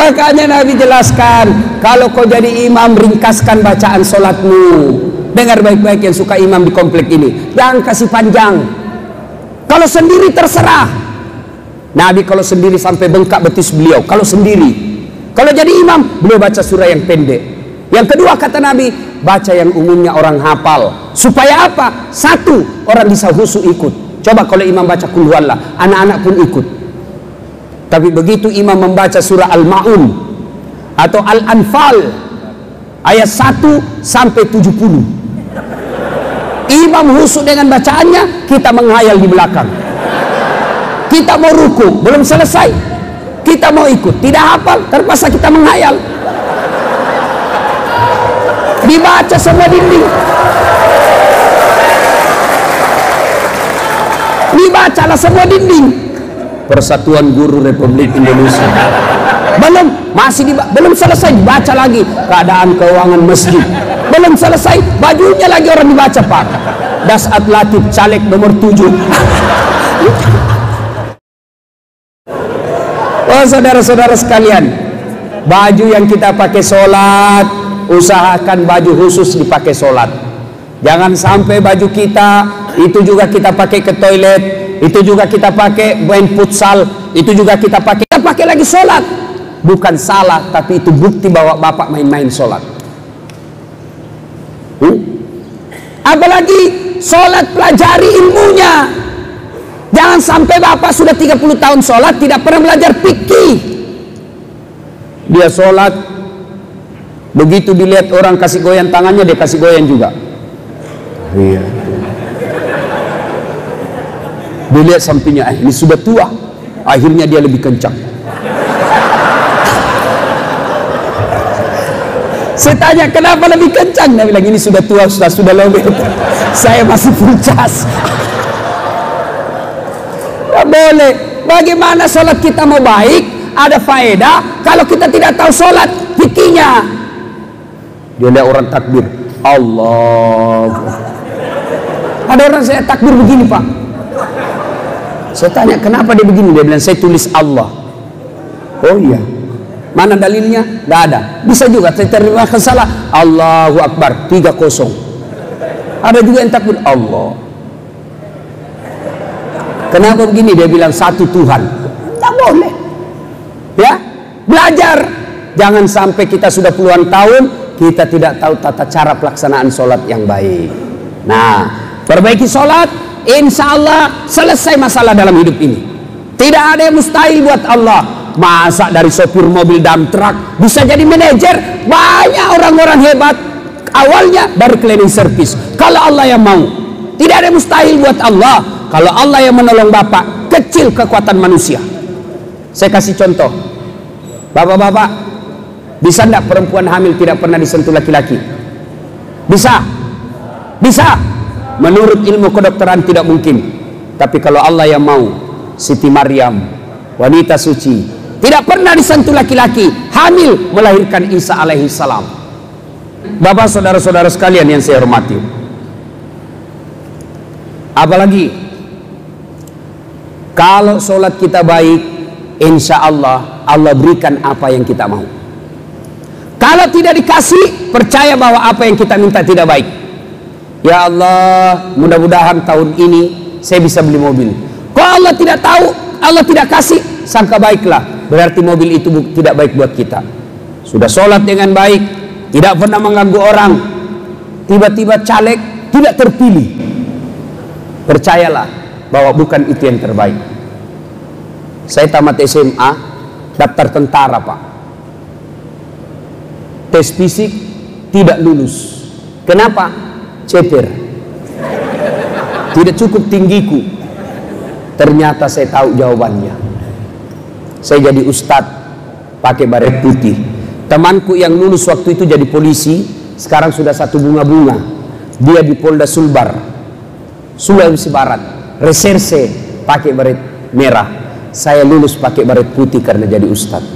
Makanya Nabi jelaskan, kalau kau jadi imam, ringkaskan bacaan solatmu. Dengar baik-baik yang suka imam di komplek ini, jangan kasih panjang. Kalau sendiri terserah. Nabi kalau sendiri sampai bengkak betis beliau, kalau sendiri. Kalau jadi imam, beliau baca surah yang pendek. Yang kedua kata Nabi, baca yang umumnya orang hafal. Supaya apa? Satu, orang bisa khusyuk ikut. Coba kalau imam baca Qul Huwallah, anak-anak pun ikut. Tapi begitu imam membaca surah Al-Ma'un atau Al-Anfal ayat 1 sampai 70, imam khusyuk dengan bacaannya, kita menghayal di belakang. Kita mau ruku, belum selesai, kita mau ikut, tidak hafal, terpaksa kita menghayal. Dibaca semua dinding, dibacalah semua dinding. Persatuan Guru Republik Indonesia. Belum selesai dibaca lagi keadaan keuangan masjid. Belum selesai, bajunya lagi orang dibaca, Pak. Dasat Latif caleg nomor 7. Oh saudara-saudara sekalian, baju yang kita pakai sholat, usahakan baju khusus dipakai sholat. Jangan sampai baju kita itu juga kita pakai ke toilet, itu juga kita pakai main futsal, itu juga kita pakai lagi sholat. Bukan salah, tapi itu bukti bahwa bapak main-main sholat. Apalagi sholat, pelajari ilmunya. Jangan sampai bapak sudah 30 tahun sholat tidak pernah belajar fikih. Dia sholat, begitu dilihat orang kasih goyang tangannya, dia kasih goyang juga. Iya. Dilihat sampingnya, ini sudah tua, akhirnya dia lebih kencang. Saya tanya, kenapa lebih kencang? Dia bilang, ini sudah tua, sudah lobet, saya masih full cas. Tidak boleh. Bagaimana sholat kita mau baik, ada faedah, kalau kita tidak tahu sholat fikihnya? Dia lihat orang takbir, Allah. Ada orang saya takbir begini, Pak. Saya tanya, kenapa dia begini? Dia bilang, saya tulis Allah. Oh iya, mana dalilnya? Tidak ada. Bisa juga saya terima salah, Allahu Akbar 3-0. Ada juga yang takbir Allah. Kenapa begini? Dia bilang satu Tuhan. Tak boleh. Ya, belajar. Jangan sampai kita sudah puluhan tahun kita tidak tahu tata cara pelaksanaan sholat yang baik. Nah, perbaiki sholat, insya Allah selesai masalah dalam hidup ini. Tidak ada yang mustahil buat Allah. Masa dari sopir mobil dump truck bisa jadi manajer? Banyak orang-orang hebat awalnya dari cleaning service. Kalau Allah yang mau, tidak ada yang mustahil buat Allah. Kalau Allah yang menolong bapak, kecil kekuatan manusia. Saya kasih contoh, bapak-bapak, bisa enggak perempuan hamil tidak pernah disentuh laki-laki? Bisa? Bisa. Menurut ilmu kedokteran tidak mungkin. Tapi kalau Allah yang mau, Siti Maryam, wanita suci, tidak pernah disentuh laki-laki, hamil melahirkan Isa alaihi salam. Bapak saudara-saudara sekalian yang saya hormati, apalagi kalau sholat kita baik, insya Allah Allah berikan apa yang kita mau. Kalau tidak dikasih, percaya bahwa apa yang kita minta tidak baik. Ya Allah, mudah-mudahan tahun ini saya bisa beli mobil. Kalau Allah tidak tahu, Allah tidak kasih, sangka baiklah, berarti mobil itu tidak baik buat kita. Sudah sholat dengan baik, tidak pernah mengganggu orang, tiba-tiba caleg tidak terpilih, percayalah bahwa bukan itu yang terbaik. Saya tamat SMA, daftar tentara, Pak. Tes fisik tidak lulus. Kenapa? Ceper. Tidak cukup tinggiku. Ternyata saya tahu jawabannya. Saya jadi ustadz pakai baret putih. Temanku yang lulus waktu itu jadi polisi, sekarang sudah satu bunga-bunga. Dia di Polda Sulbar, Sulawesi Barat, reserse pakai baret merah. Saya lulus pakai baret putih karena jadi ustadz.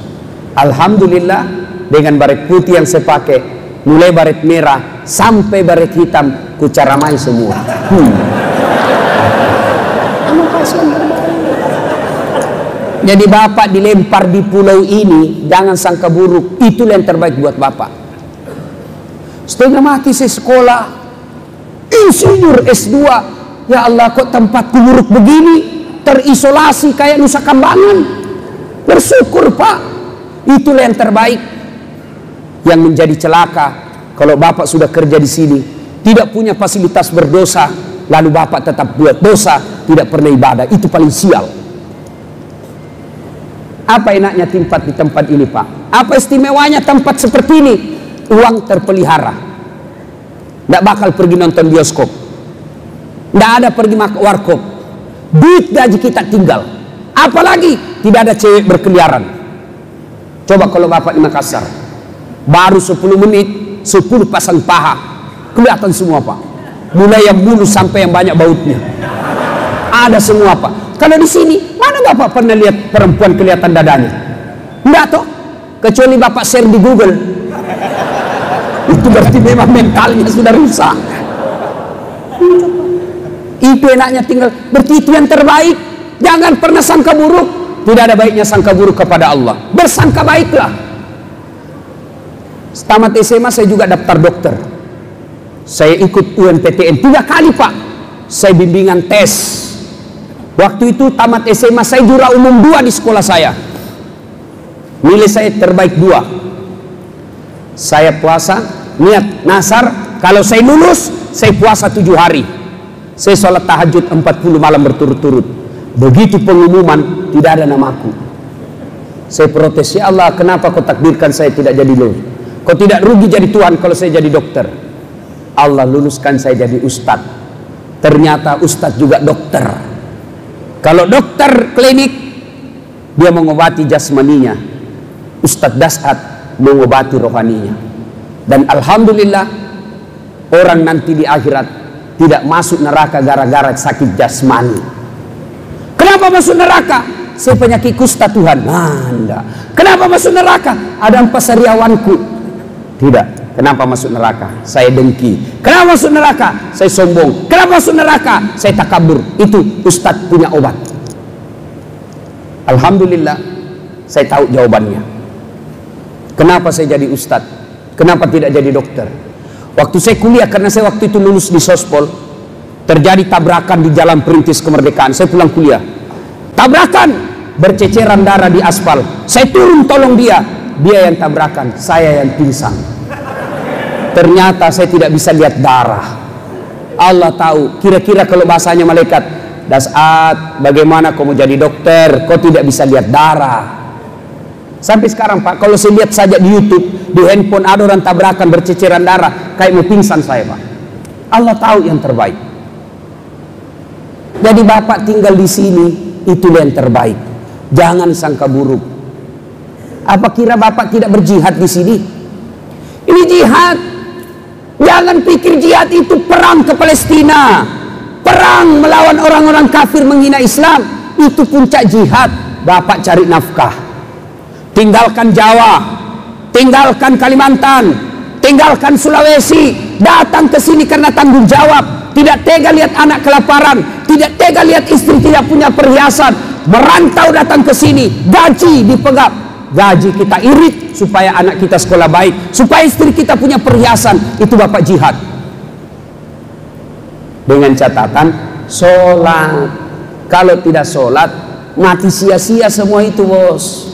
Alhamdulillah, dengan baret putih yang saya pakai, mulai baret merah sampai baret hitam, ku caramai semua. Jadi bapak dilempar di pulau ini, jangan sangka buruk. Itulah yang terbaik buat bapak. Setengah mati saya sekolah, insinyur S2. Ya Allah, kok tempatku buruk begini, terisolasi kayak Nusa Kambangan. Bersyukur Pak, itulah yang terbaik. Yang menjadi celaka, kalau bapak sudah kerja di sini, tidak punya fasilitas berdosa, lalu bapak tetap buat dosa, tidak pernah ibadah, itu paling sial. Apa enaknya tempat di tempat ini Pak? Apa istimewanya tempat seperti ini? Uang terpelihara. Tidak bakal pergi nonton bioskop, tidak ada pergi makan warkop, duit gaji kita tinggal. Apalagi tidak ada cewek berkeliaran. Coba kalau bapak di Makassar, baru 10 menit 10 pasang paha, kelihatan semua Pak. Mulai yang bulu sampai yang banyak bautnya, ada semua Pak. Kalau di sini, mana bapak pernah lihat perempuan kelihatan dadanya? Enggak toh, kecuali bapak share di Google. Itu berarti memang mentalnya sudah rusak. Itu enaknya tinggal, berarti itu yang terbaik. Jangan pernah sangka buruk. Tidak ada baiknya sangka buruk kepada Allah. Bersangka baiklah. Tamat SMA saya juga daftar dokter. Saya ikut UNPTN 3 kali Pak. Saya bimbingan tes. Waktu itu tamat SMA saya juara umum 2 di sekolah saya. Nilai saya terbaik 2. Saya puasa, niat nasar, kalau saya lulus, saya puasa 7 hari. Saya sholat tahajud 40 malam berturut-turut. Begitu pengumuman, tidak ada namaku. Saya protes, ya Allah, kenapa kau takdirkan saya tidak jadi lulus? Kau tidak rugi jadi Tuhan kalau saya jadi dokter? Allah luluskan saya jadi ustadz. Ternyata ustadz juga dokter. Kalau dokter klinik, dia mengobati jasmaninya. Ustadz Dasat mengobati rohaninya. Dan alhamdulillah, orang nanti di akhirat tidak masuk neraka gara-gara sakit jasmani. Kenapa masuk neraka? Saya penyakit kusta Tuhan. Nah, enggak. Kenapa masuk neraka? Ada pasariawanku. Tidak. Kenapa masuk neraka? Saya dengki. Kenapa masuk neraka? Saya sombong. Kenapa masuk neraka? Saya takabur. Itu ustadz punya obat. Alhamdulillah, saya tahu jawabannya. Kenapa saya jadi ustadz? Kenapa tidak jadi dokter? Waktu saya kuliah, karena saya waktu itu lulus di Sospol, terjadi tabrakan di Jalan Perintis Kemerdekaan. Saya pulang kuliah, tabrakan, berceceran darah di aspal. Saya turun tolong dia yang tabrakan, saya yang pingsan. Ternyata saya tidak bisa lihat darah. Allah tahu. Kira-kira kalau bahasanya malaikat, Dasat, bagaimana kau mau jadi dokter? Kau tidak bisa lihat darah. Sampai sekarang Pak, kalau saya lihat saja di YouTube, di handphone ada orang tabrakan berceceran darah, kayak mau pingsan saya Pak. Allah tahu yang terbaik. Jadi bapak tinggal di sini, itulah yang terbaik. Jangan sangka buruk. Apa kira bapak tidak berjihad di sini? Ini jihad. Jangan pikir jihad itu perang ke Palestina, perang melawan orang-orang kafir menghina Islam. Itu puncak jihad. Bapak cari nafkah, tinggalkan Jawa, tinggalkan Kalimantan, tinggalkan Sulawesi, datang ke sini karena tanggung jawab. Tidak tega lihat anak kelaparan, tidak tega lihat istri tidak punya perhiasan, merantau datang ke sini, gaji dipegang, gaji kita irit supaya anak kita sekolah baik, supaya istri kita punya perhiasan. Itu bapak jihad. Dengan catatan sholat. Kalau tidak sholat, mati sia-sia semua itu bos.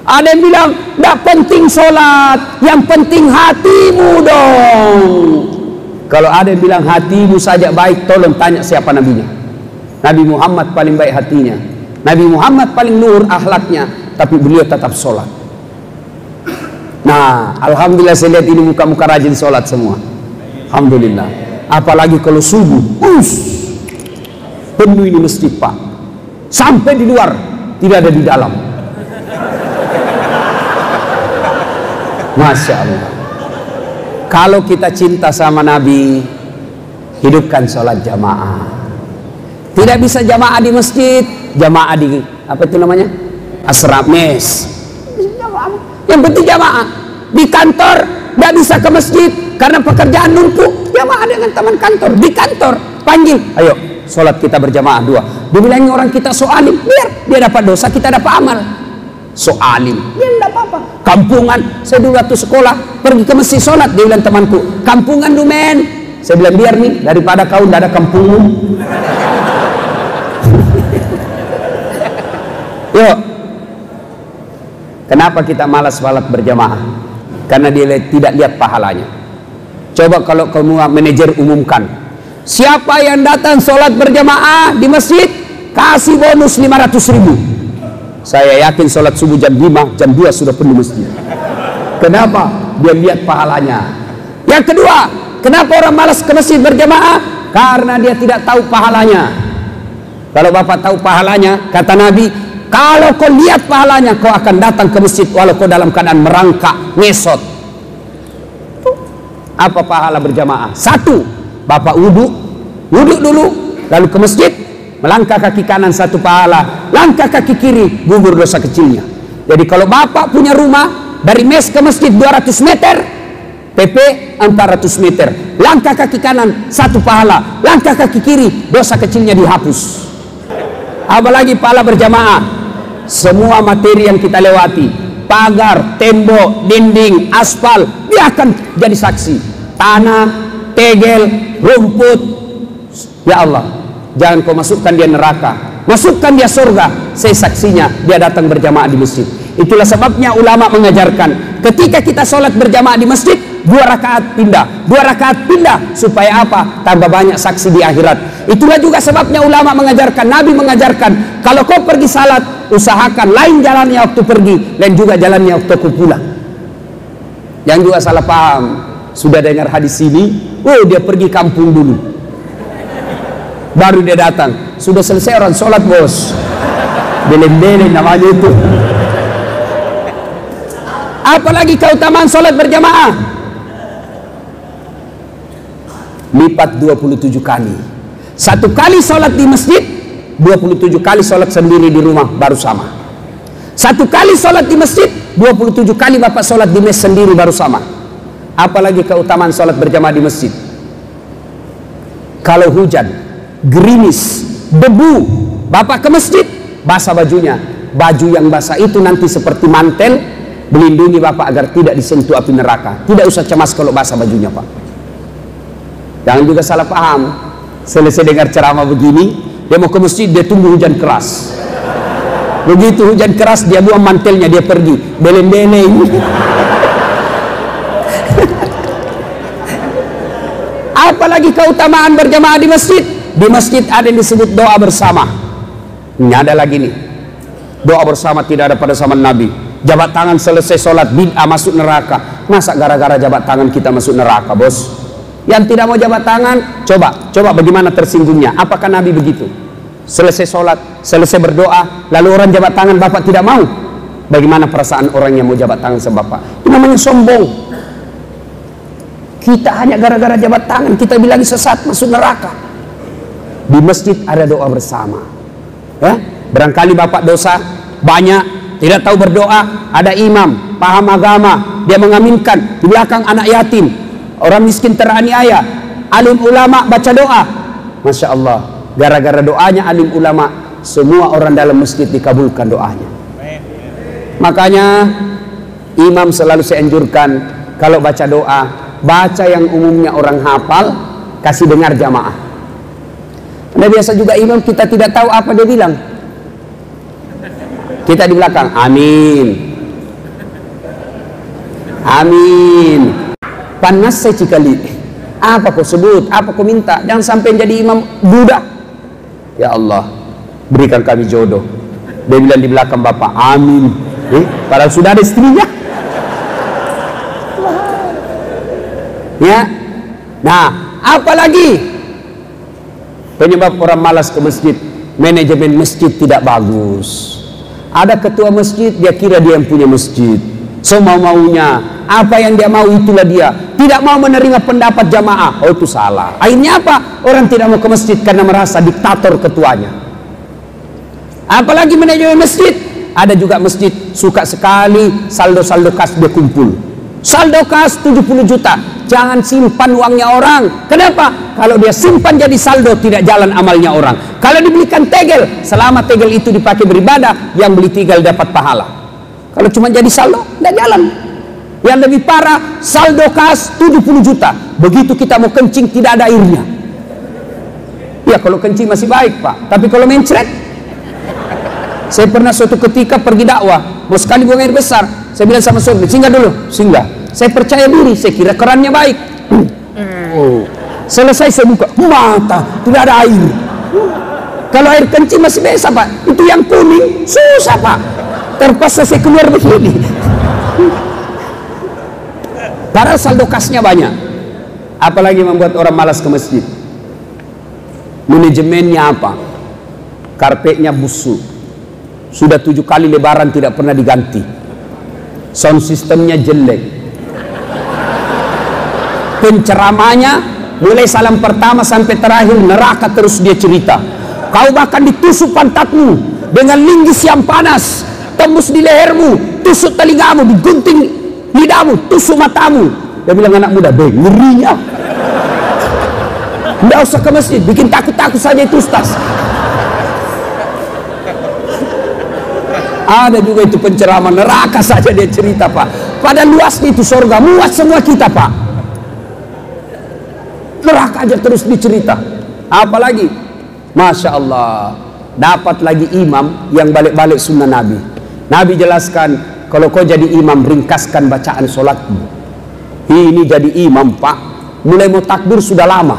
Ada yang bilang tidak penting sholat, yang penting hatimu dong. Kalau ada yang bilang hatimu saja baik, tolong tanya siapa nabinya. Nabi Muhammad paling baik hatinya, Nabi Muhammad paling luhur akhlaknya, tapi beliau tetap sholat. Nah, alhamdulillah saya lihat ini muka-muka rajin sholat semua. Alhamdulillah. Apalagi kalau subuh, penuh ini masjid Pak. Sampai di luar, tidak ada di dalam. Masya Allah. Kalau kita cinta sama Nabi, hidupkan sholat jamaah. Tidak bisa jamaah di masjid, jamaah di apa itu namanya? Asrama mes. Yang penting jamaah. Di kantor tidak bisa ke masjid karena pekerjaan numpuk, jamaah dengan teman kantor. Di kantor panggil, ayo sholat kita berjamaah 2. Dibilangin orang kita so alim, biar dia dapat dosa, kita dapat amal. So alim, ya enggak apa-apa. Kampungan, saya dulu waktu sekolah pergi ke masjid sholat, dia bilang temanku, kampungan lu men. Saya bilang biar nih, daripada kau enggak ada kampungmu. Yuk, kenapa kita malas sholat berjamaah? Karena dia tidak lihat pahalanya. Coba kalau kamu manajer umumkan, siapa yang datang sholat berjamaah di masjid, kasih bonus 500.000. Saya yakin sholat subuh jam 5, jam 2 sudah penuh masjid. Kenapa? Dia lihat pahalanya. Yang kedua, kenapa orang malas ke masjid berjamaah? Karena dia tidak tahu pahalanya. Kalau Bapak tahu pahalanya, kata Nabi, kalau kau lihat pahalanya, kau akan datang ke masjid walau kau dalam keadaan merangkak, ngesot. Apa pahala berjamaah? 1, Bapak wudhu dulu, lalu ke masjid, melangkah kaki kanan 1 pahala, langkah kaki kiri gugur dosa kecilnya. Jadi kalau Bapak punya rumah dari mes ke masjid 200 meter, PP 400 meter, langkah kaki kanan 1 pahala, langkah kaki kiri dosa kecilnya dihapus. Apalagi pahala berjamaah. Semua materi yang kita lewati, pagar, tembok, dinding, aspal, dia akan jadi saksi. Tanah, tegel, rumput. Ya Allah, jangan kau masukkan dia neraka, masukkan dia surga. Saya saksinya, dia datang berjamaah di masjid. Itulah sebabnya ulama mengajarkan, ketika kita sholat berjamaah di masjid, 2 rakaat pindah, 2 rakaat pindah, supaya apa? Tambah banyak saksi di akhirat. Itulah juga sebabnya ulama mengajarkan, Nabi mengajarkan, kalau kau pergi salat, usahakan lain jalannya waktu pergi, lain juga jalannya waktu kau pulang. Yang juga salah paham, sudah dengar hadis ini, oh dia pergi kampung dulu, baru dia datang. Sudah selesai orang sholat bos, beleng-beleng namanya itu. Apalagi keutamaan sholat berjamaah, lipat 27 kali. 1 kali sholat di masjid, 27 kali sholat sendiri di rumah baru sama. 1 kali sholat di masjid, 27 kali Bapak sholat di mes sendiri baru sama. Apalagi keutamaan sholat berjamaah di masjid. Kalau hujan, gerimis, debu, Bapak ke masjid, basah bajunya. Baju yang basah itu nanti seperti mantel, melindungi Bapak agar tidak disentuh api neraka. Tidak usah cemas kalau basah bajunya Pak. Jangan juga salah paham. Selesai dengar ceramah begini, dia mau ke masjid, dia tunggu hujan keras. Begitu hujan keras, dia buang mantelnya, dia pergi beleng-beleng. Apalagi keutamaan berjamaah di masjid. Di masjid ada yang disebut doa bersama. Ini ada lagi nih, doa bersama tidak ada pada zaman Nabi. Jabat tangan selesai sholat, bid'ah masuk neraka. Masa gara-gara jabat tangan kita masuk neraka bos? Yang tidak mau jabat tangan, coba bagaimana tersinggungnya? Apakah Nabi begitu? Selesai sholat, selesai berdoa, lalu orang jabat tangan, Bapak tidak mau. Bagaimana perasaan orang yang mau jabat tangan sama Bapak? Itu namanya sombong. Kita hanya gara-gara jabat tangan, kita bilang sesat, masuk neraka. Di masjid ada doa bersama. Ya? Barangkali Bapak dosa banyak, tidak tahu berdoa, ada imam, paham agama, dia mengaminkan, di belakang anak yatim, orang miskin teraniaya, alim ulama baca doa. Masya Allah, gara-gara doanya alim ulama, semua orang dalam masjid dikabulkan doanya. Makanya imam selalu saya anjurkan, kalau baca doa, baca yang umumnya orang hafal, kasih dengar jamaah. Karena biasa juga imam kita tidak tahu apa dia bilang, kita di belakang amin, amin. Panas saya cikali, apa kau sebut, apa kau minta, jangan sampai jadi imam budak. Ya Allah, berikan kami jodoh. Dia bilang di belakang Bapak amin, padahal sudah ada istrinya. Ya, nah apalagi penyebab orang malas ke masjid, manajemen masjid tidak bagus. Ada ketua masjid, dia kira dia yang punya masjid, semau-maunya, apa yang dia mau itulah dia, tidak mau menerima pendapat jamaah. Oh itu salah. Akhirnya apa? Orang tidak mau ke masjid karena merasa diktator ketuanya. Apalagi manajemen masjid, ada juga masjid suka sekali saldo-saldo kas dia kumpul. Saldo kas 70 juta. Jangan simpan uangnya orang. Kenapa? Kalau dia simpan jadi saldo, tidak jalan amalnya orang. Kalau dibelikan tegel, selama tegel itu dipakai beribadah, yang beli tegel dapat pahala. Kalau cuma jadi saldo, tidak jalan. Yang lebih parah, saldo kas 70 juta. Begitu kita mau kencing, tidak ada airnya. Ya, kalau kencing masih baik, Pak. Tapi kalau mencret, saya pernah suatu ketika pergi dakwah, mau sekali buang air besar. Saya bilang sama suami, singgah dulu, singgah. Saya percaya diri, saya kira kerannya baik. Selesai saya buka, mata, tidak ada air. Kalau air kencing masih biasa, Pak. Itu yang kuning, susah, Pak. Terpaksa saya keluar begini. Padahal saldo kasnya banyak. Apalagi membuat orang malas ke masjid. Manajemennya apa? Karpetnya busuk. Sudah 7 kali lebaran tidak pernah diganti. Sound systemnya jelek. Penceramanya mulai salam pertama sampai terakhir neraka terus dia cerita. Kau bahkan ditusuk pantatmu dengan linggis yang panas, tembus di lehermu, tusuk telingamu, digunting lidahmu, tusuk matamu. Dia bilang, anak muda, ngerinya. Tidak usah ke masjid, bikin takut-takut saja itu ustaz. Ada juga itu penceramah neraka saja dia cerita, Pak. Pada luasnya itu surga, muat semua kita, Pak. Neraka aja terus dicerita. Apalagi, Masya Allah, dapat lagi imam yang balik-balik sunnah Nabi. Nabi jelaskan, kalau kau jadi imam, ringkaskan bacaan sholatmu. Ini jadi imam, Pak, mulai mau takbir sudah lama.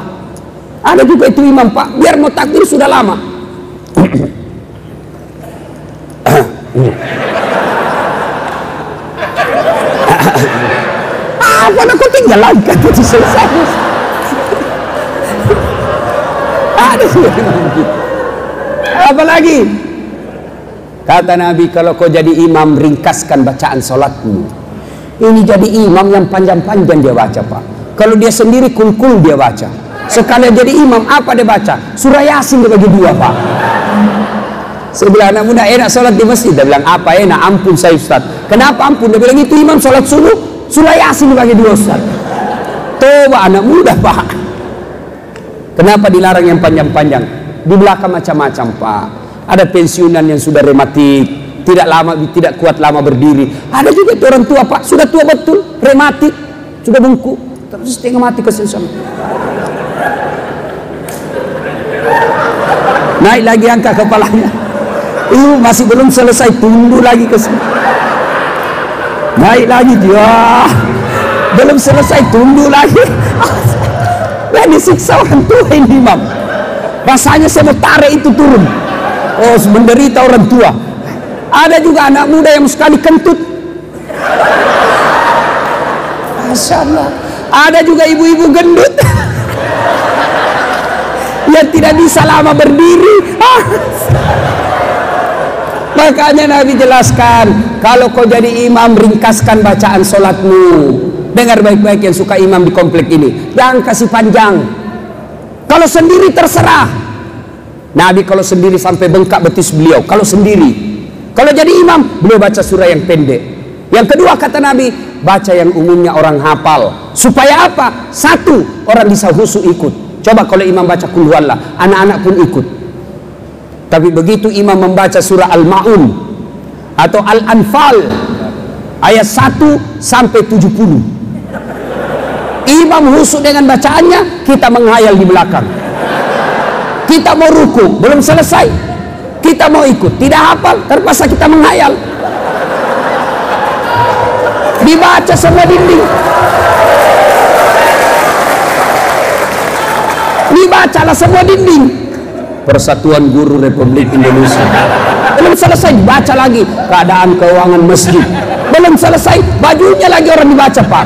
Ada juga itu imam, Pak, biar mau takbir sudah lama. Apa nak kau tinggal lagi kan itu selesai. Ada sih apa lagi? Kata Nabi, kalau kau jadi imam, ringkaskan bacaan solatmu. Ini jadi imam yang panjang-panjang dia baca, Pak. Kalau dia sendiri kul-kul dia baca. Sekali jadi imam, apa dia baca? Surah Yasin dia bagi 2, Pak. Saya bilang, anak muda enak sholat di masjid. Dia bilang, apa enak? Ampun saya Ustaz. Kenapa ampun? Dia bilang, itu imam sholat subuh, surah Yasin dibagi 2 Ustaz. Coba anak muda, Pak. Kenapa dilarang yang panjang-panjang? Di belakang macam-macam, Pak. Ada pensiunan yang sudah rematik, tidak kuat lama berdiri. Ada juga itu orang tua, Pak, sudah tua betul, rematik, sudah bungkuk, terus setengah mati kesensan. Naik lagi angkat kepalanya. Masih belum selesai, tunduk lagi ke sini. Naik lagi dia. Belum selesai, tunduk lagi. Nah, disiksa orang tua ini, imam. Rasanya saya mau tarik itu turun. Oh, menderita orang tua. Ada juga anak muda yang sekali kentut. Masya Allah. Ada juga ibu-ibu gendut yang tidak bisa lama berdiri. Makanya Nabi jelaskan, kalau kau jadi imam, ringkaskan bacaan solatmu. Dengar baik-baik yang suka imam di komplek ini, jangan kasih panjang. Kalau sendiri terserah. Nabi kalau sendiri sampai bengkak betis beliau, kalau sendiri. Kalau jadi imam, beliau baca surah yang pendek. Yang kedua kata Nabi, baca yang umumnya orang hafal. Supaya apa? Satu, orang bisa khusyuk ikut. Coba kalau imam baca qul huwallah, anak-anak pun ikut. Tapi begitu imam membaca surah Al-Ma'un atau Al-Anfal ayat 1 sampai 70, imam khusyuk dengan bacaannya, kita menghayal di belakang. Kita mau ruku, belum selesai, kita mau ikut, tidak hafal, terpaksa kita menghayal. Dibaca semua dinding, dibacalah semua dinding. Persatuan Guru Republik Indonesia. Belum selesai, dibaca lagi keadaan keuangan masjid. Belum selesai, bajunya lagi orang dibaca, Pak.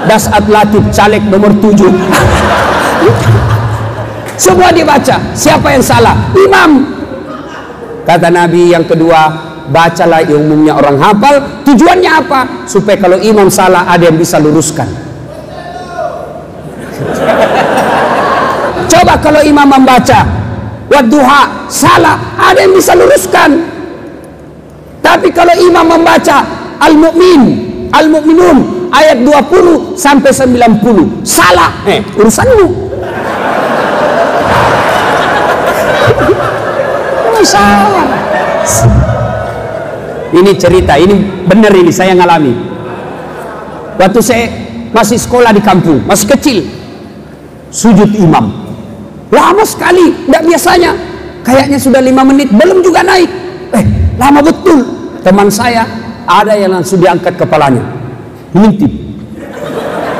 Dasat Latif caleg nomor 7. Semua dibaca. Siapa yang salah? Imam. Kata Nabi yang kedua, bacalah yang umumnya orang hafal. Tujuannya apa? Supaya kalau imam salah, ada yang bisa luruskan. Coba kalau imam membaca Wadduha salah, ada yang bisa luruskan. Tapi kalau imam membaca Al-Mu'min Al-Mu'minun ayat 20 sampai 90. Salah, urusanmu. Salah. Ini cerita, ini benar, ini saya ngalami. Waktu saya masih sekolah di kampung, masih kecil, sujud imam lama sekali, tidak biasanya. Kayaknya sudah 5 menit, belum juga naik. Lama betul. Teman saya ada yang langsung diangkat kepalanya, ngintip.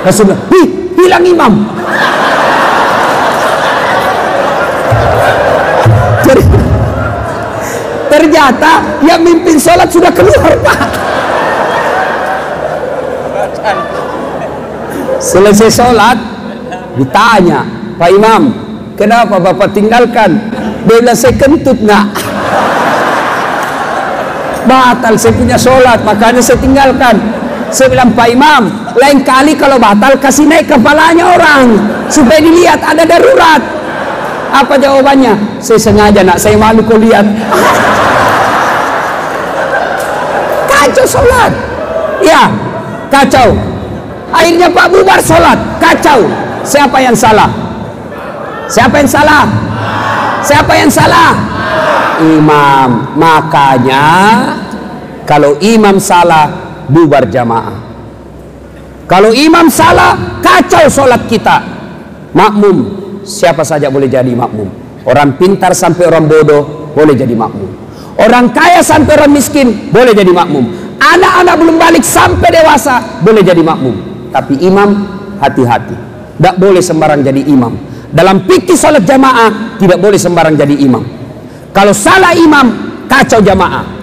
Langsung bilang, hilang imam. Ternyata yang mimpin sholat sudah keluar, Pak. Selesai sholat ditanya, Pak Imam, kenapa Bapak tinggalkan? Dia bilang, saya kentut nggak? Batal saya punya sholat, makanya saya tinggalkan. Saya bilang, Pak Imam, lain kali kalau batal kasih naik kepalanya orang supaya dilihat ada darurat. Apa jawabannya? Saya sengaja, nak, saya malu kau lihat. Kacau sholat, ya, kacau. Akhirnya Pak bubar sholat, kacau. Siapa yang salah? Siapa yang salah? Siapa yang salah? Imam. Makanya kalau imam salah, bubar jamaah. Kalau imam salah, kacau sholat kita. Makmum, siapa saja boleh jadi makmum. Orang pintar sampai orang bodoh boleh jadi makmum. Orang kaya sampai orang miskin boleh jadi makmum. Anak-anak belum balik sampai dewasa boleh jadi makmum. Tapi imam, hati-hati, tidak boleh sembarang jadi imam. Dalam fikih sholat jamaah tidak boleh sembarang jadi imam. Kalau salah imam, kacau jamaah.